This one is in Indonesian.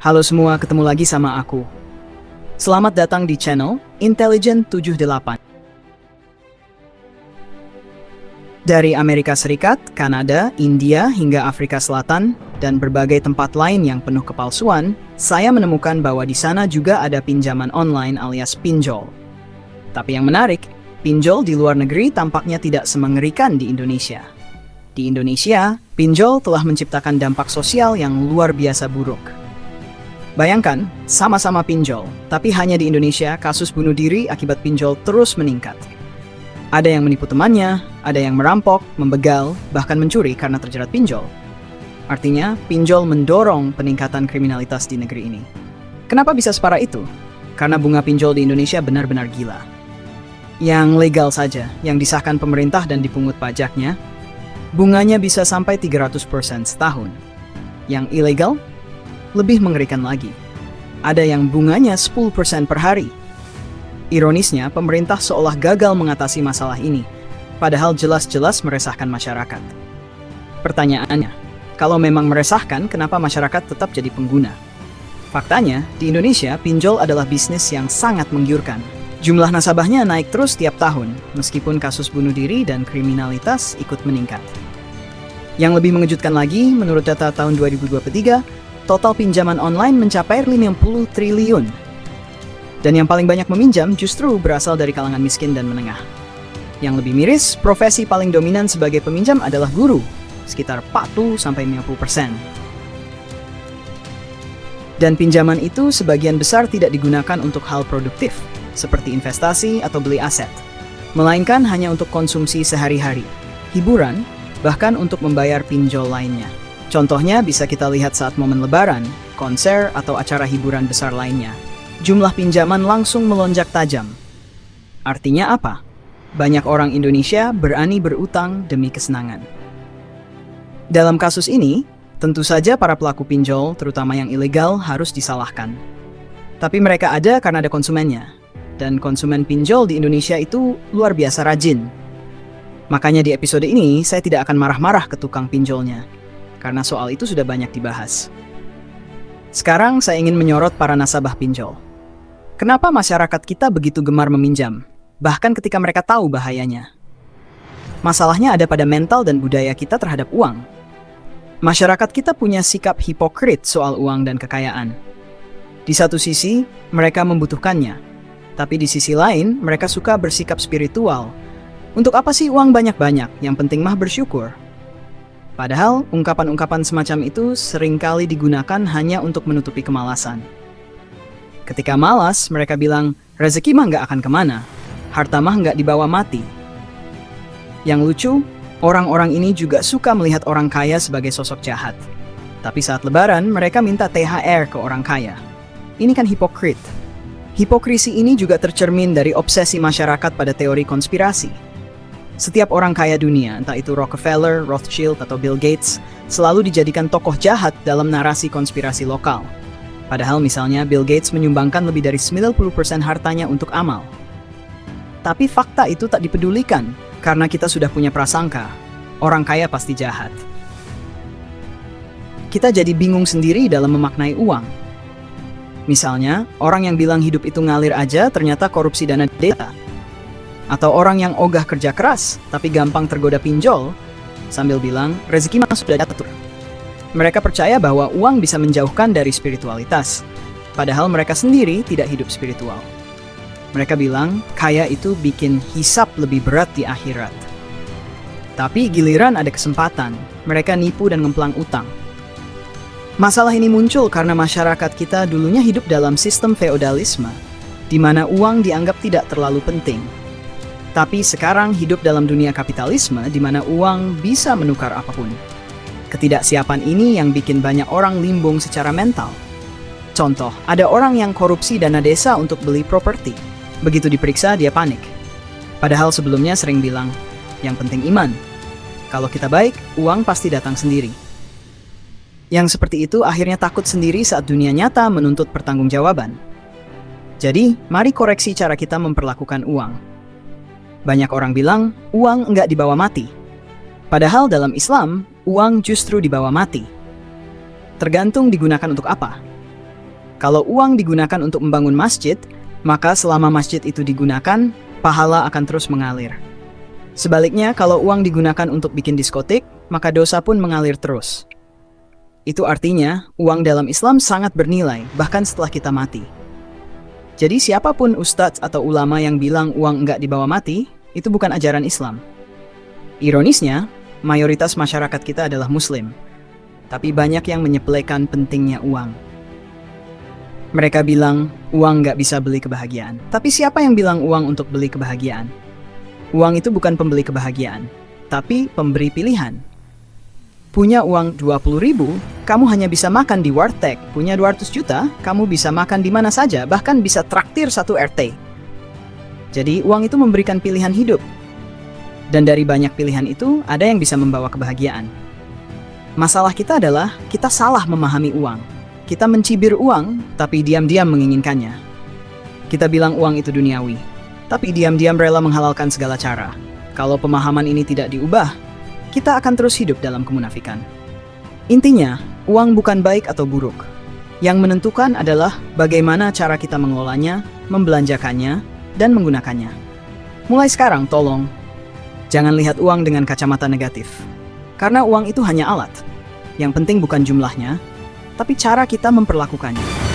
Halo semua, ketemu lagi sama aku. Selamat datang di channel Intelligent 78. Dari Amerika Serikat, Kanada, India, hingga Afrika Selatan, dan berbagai tempat lain yang penuh kepalsuan, saya menemukan bahwa di sana juga ada pinjaman online alias pinjol. Tapi yang menarik, pinjol di luar negeri tampaknya tidak semengerikan di Indonesia. Di Indonesia, pinjol telah menciptakan dampak sosial yang luar biasa buruk. Bayangkan, sama-sama pinjol, tapi hanya di Indonesia kasus bunuh diri akibat pinjol terus meningkat. Ada yang menipu temannya, ada yang merampok, membegal, bahkan mencuri karena terjerat pinjol. Artinya, pinjol mendorong peningkatan kriminalitas di negeri ini. Kenapa bisa separah itu? Karena bunga pinjol di Indonesia benar-benar gila. Yang legal saja, yang disahkan pemerintah dan dipungut pajaknya, bunganya bisa sampai 300% setahun. Yang ilegal, lebih mengerikan lagi. Ada yang bunganya 10% per hari. Ironisnya, pemerintah seolah gagal mengatasi masalah ini, padahal jelas-jelas meresahkan masyarakat. Pertanyaannya, kalau memang meresahkan, kenapa masyarakat tetap jadi pengguna? Faktanya, di Indonesia, pinjol adalah bisnis yang sangat menggiurkan. Jumlah nasabahnya naik terus tiap tahun, meskipun kasus bunuh diri dan kriminalitas ikut meningkat. Yang lebih mengejutkan lagi, menurut data tahun 2023, total pinjaman online mencapai 50 triliun. Dan yang paling banyak meminjam justru berasal dari kalangan miskin dan menengah. Yang lebih miris, profesi paling dominan sebagai peminjam adalah guru, sekitar 40-50%. Dan pinjaman itu sebagian besar tidak digunakan untuk hal produktif, seperti investasi atau beli aset, melainkan hanya untuk konsumsi sehari-hari, hiburan, bahkan untuk membayar pinjol lainnya. Contohnya bisa kita lihat saat momen lebaran, konser, atau acara hiburan besar lainnya. Jumlah pinjaman langsung melonjak tajam. Artinya apa? Banyak orang Indonesia berani berutang demi kesenangan. Dalam kasus ini, tentu saja para pelaku pinjol, terutama yang ilegal, harus disalahkan. Tapi mereka ada karena ada konsumennya. Dan konsumen pinjol di Indonesia itu luar biasa rajin. Makanya di episode ini, saya tidak akan marah-marah ke tukang pinjolnya. Karena soal itu sudah banyak dibahas. Sekarang saya ingin menyorot para nasabah pinjol. Kenapa masyarakat kita begitu gemar meminjam, bahkan ketika mereka tahu bahayanya? Masalahnya ada pada mental dan budaya kita terhadap uang. Masyarakat kita punya sikap hipokrit soal uang dan kekayaan. Di satu sisi, mereka membutuhkannya. Tapi di sisi lain, mereka suka bersikap spiritual. Untuk apa sih uang banyak-banyak? Yang penting mah bersyukur. Padahal, ungkapan-ungkapan semacam itu seringkali digunakan hanya untuk menutupi kemalasan. Ketika malas, mereka bilang, rezeki mah nggak akan kemana, harta mah nggak dibawa mati. Yang lucu, orang-orang ini juga suka melihat orang kaya sebagai sosok jahat. Tapi saat lebaran, mereka minta THR ke orang kaya. Ini kan hipokrit. Hipokrisi ini juga tercermin dari obsesi masyarakat pada teori konspirasi. Setiap orang kaya dunia, entah itu Rockefeller, Rothschild, atau Bill Gates, selalu dijadikan tokoh jahat dalam narasi konspirasi lokal. Padahal misalnya Bill Gates menyumbangkan lebih dari 90% hartanya untuk amal. Tapi fakta itu tak dipedulikan, karena kita sudah punya prasangka, orang kaya pasti jahat. Kita jadi bingung sendiri dalam memaknai uang. Misalnya, orang yang bilang hidup itu ngalir aja ternyata korupsi dana desa. Atau orang yang ogah kerja keras, tapi gampang tergoda pinjol, sambil bilang, rezeki mah sudah diatur. Mereka percaya bahwa uang bisa menjauhkan dari spiritualitas, padahal mereka sendiri tidak hidup spiritual. Mereka bilang, kaya itu bikin hisap lebih berat di akhirat. Tapi giliran ada kesempatan, mereka nipu dan ngemplang utang. Masalah ini muncul karena masyarakat kita dulunya hidup dalam sistem feodalisme, di mana uang dianggap tidak terlalu penting. Tapi sekarang hidup dalam dunia kapitalisme di mana uang bisa menukar apapun. Ketidaksiapan ini yang bikin banyak orang limbung secara mental. Contoh, ada orang yang korupsi dana desa untuk beli properti. Begitu diperiksa, dia panik. Padahal sebelumnya sering bilang, yang penting iman. Kalau kita baik, uang pasti datang sendiri. Yang seperti itu akhirnya takut sendiri saat dunia nyata menuntut pertanggungjawaban. Jadi, mari koreksi cara kita memperlakukan uang. Banyak orang bilang, uang enggak dibawa mati. Padahal dalam Islam, uang justru dibawa mati. Tergantung digunakan untuk apa. Kalau uang digunakan untuk membangun masjid, maka selama masjid itu digunakan, pahala akan terus mengalir. Sebaliknya, kalau uang digunakan untuk bikin diskotik, maka dosa pun mengalir terus. Itu artinya, uang dalam Islam sangat bernilai, bahkan setelah kita mati. Jadi siapapun ustadz atau ulama yang bilang uang enggak dibawa mati, itu bukan ajaran Islam. Ironisnya, mayoritas masyarakat kita adalah Muslim, tapi banyak yang menyepelekan pentingnya uang. Mereka bilang, uang nggak bisa beli kebahagiaan. Tapi siapa yang bilang uang untuk beli kebahagiaan? Uang itu bukan pembeli kebahagiaan, tapi pemberi pilihan. Punya uang 20.000, kamu hanya bisa makan di warteg. Punya 200 juta, kamu bisa makan di mana saja, bahkan bisa traktir satu RT. Jadi, uang itu memberikan pilihan hidup. Dan dari banyak pilihan itu, ada yang bisa membawa kebahagiaan. Masalah kita adalah, kita salah memahami uang. Kita mencibir uang, tapi diam-diam menginginkannya. Kita bilang uang itu duniawi, tapi diam-diam rela menghalalkan segala cara. Kalau pemahaman ini tidak diubah, kita akan terus hidup dalam kemunafikan. Intinya, uang bukan baik atau buruk. Yang menentukan adalah bagaimana cara kita mengelolanya, membelanjakannya, dan menggunakannya. Mulai sekarang, tolong, jangan lihat uang dengan kacamata negatif. Karena uang itu hanya alat. Yang penting bukan jumlahnya, tapi cara kita memperlakukannya.